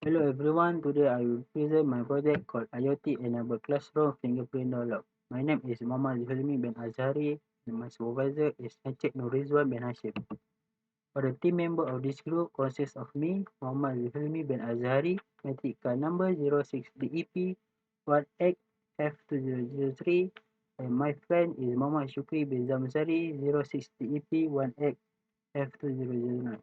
Hello everyone, today I will present my project called IoT Enabled Classroom Fingerprint Download. My name is Muhammad Zulmi bin Azhari and my supervisor is Encik Nurizwan bin Hashim. For the team member of this group consists of me, Muhammad Zulmi bin Azhari, matric card number 06DEP 18F2003, and my friend is Muhammad Shukri bin Zamzari 06DEP 18F2009.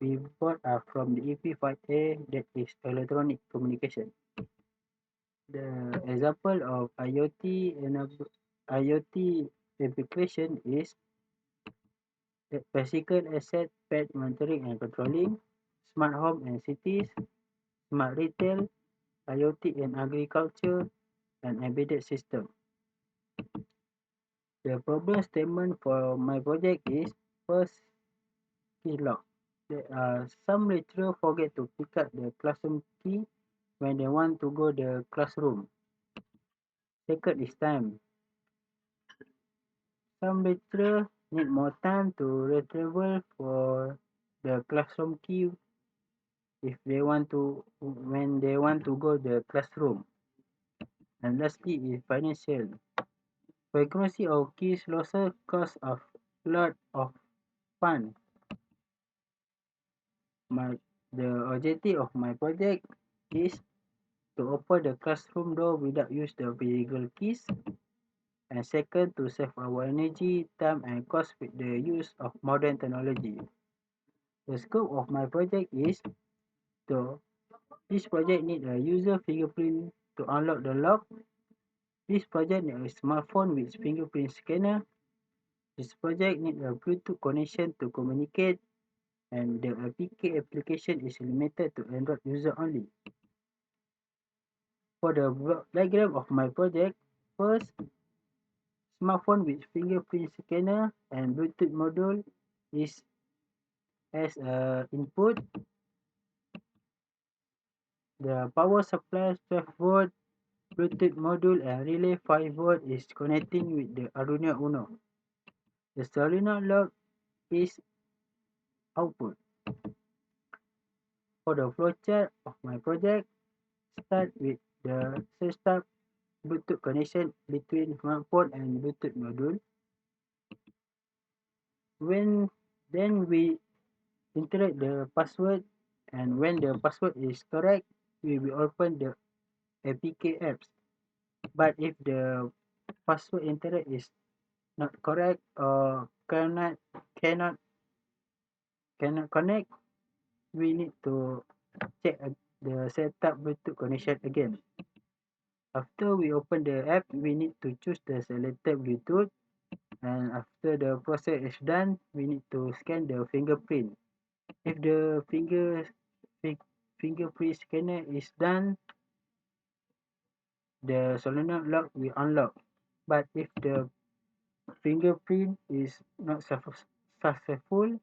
We both are from the EP5A, that is electronic communication. The example of IoT application is the physical asset pet monitoring and controlling, smart home and cities, smart retail, IoT in agriculture, and embedded system. The problem statement for my project is first, key lock. Some lecturer forget to pick up the classroom key when they want to go the classroom. Second is time. Some lecturer need more time to retrieval for the classroom key if they want to when they want to go the classroom. And lastly is financial. Frequency of keys losses cause a lot of fun. My the objective of my project is to open the classroom door without use the physical keys. And second, to save our energy, time and cost with the use of modern technology. The scope of my project is to this project need a user fingerprint to unlock the lock. This project need a smartphone with fingerprint scanner. This project need a Bluetooth connection to communicate, and the APK application is limited to Android user only. For the diagram of my project, first, smartphone with fingerprint scanner and Bluetooth module is as a input. The power supply 12 volt, Bluetooth module and relay 5 volt is connecting with the Arduino Uno. The solenoid lock is output. For the flowchart of my project, start with the setup Bluetooth connection between smartphone and Bluetooth module. When then we enter the password, and when the password is correct, we will open the APK apps. But if the password entered is not correct or cannot cannot connect, we need to check the setup Bluetooth connection again. After we open the app, we need to choose the selected Bluetooth, and after the process is done, we need to scan the fingerprint. If the fingerprint scanner is done, the solenoid lock will unlock. But if the fingerprint is not successful,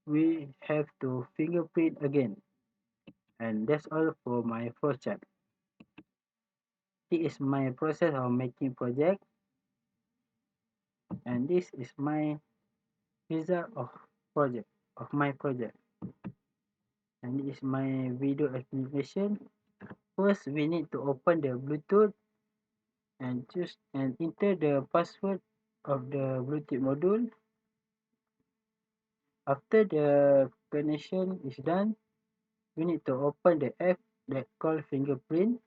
we have to fingerprint again. And that's all for my flowchart. This is my process of making project, and this is my result of my project. And this is my video explanation. First, we need to open the Bluetooth and choose and enter the password of the Bluetooth module. After the connection is done, we need to open the app that called Fingerprint.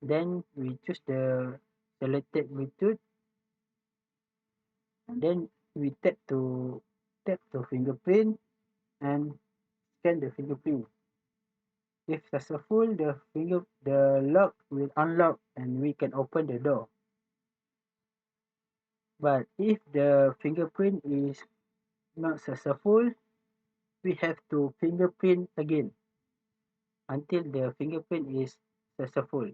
Then we choose the selected Bluetooth, and then we tap to fingerprint and scan the fingerprint. If successful, the lock will unlock and we can open the door. But if the fingerprint is not successful, we have to fingerprint again until the fingerprint is successful.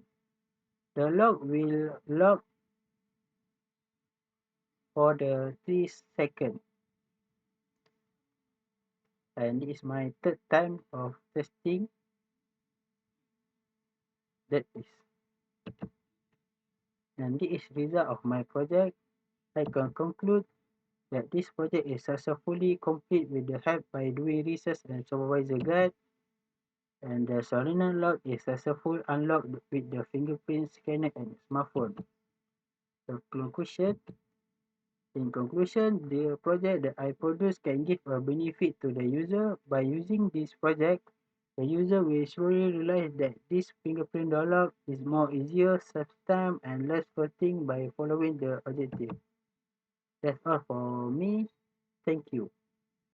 The lock will lock for the 3 seconds, and this is my third time of testing. That is, and this is result of my project. I can conclude that this project is successfully complete with the help by doing research and supervisor guide. and the Solena lock is successfully unlocked with the fingerprint scanner and smartphone. The conclusion In conclusion, the project that I produce can give a benefit to the user. By using this project, the user will slowly realize that this fingerprint door lock is more easier, saves time, and less frustrating by following the objective. That's all for me. Thank you.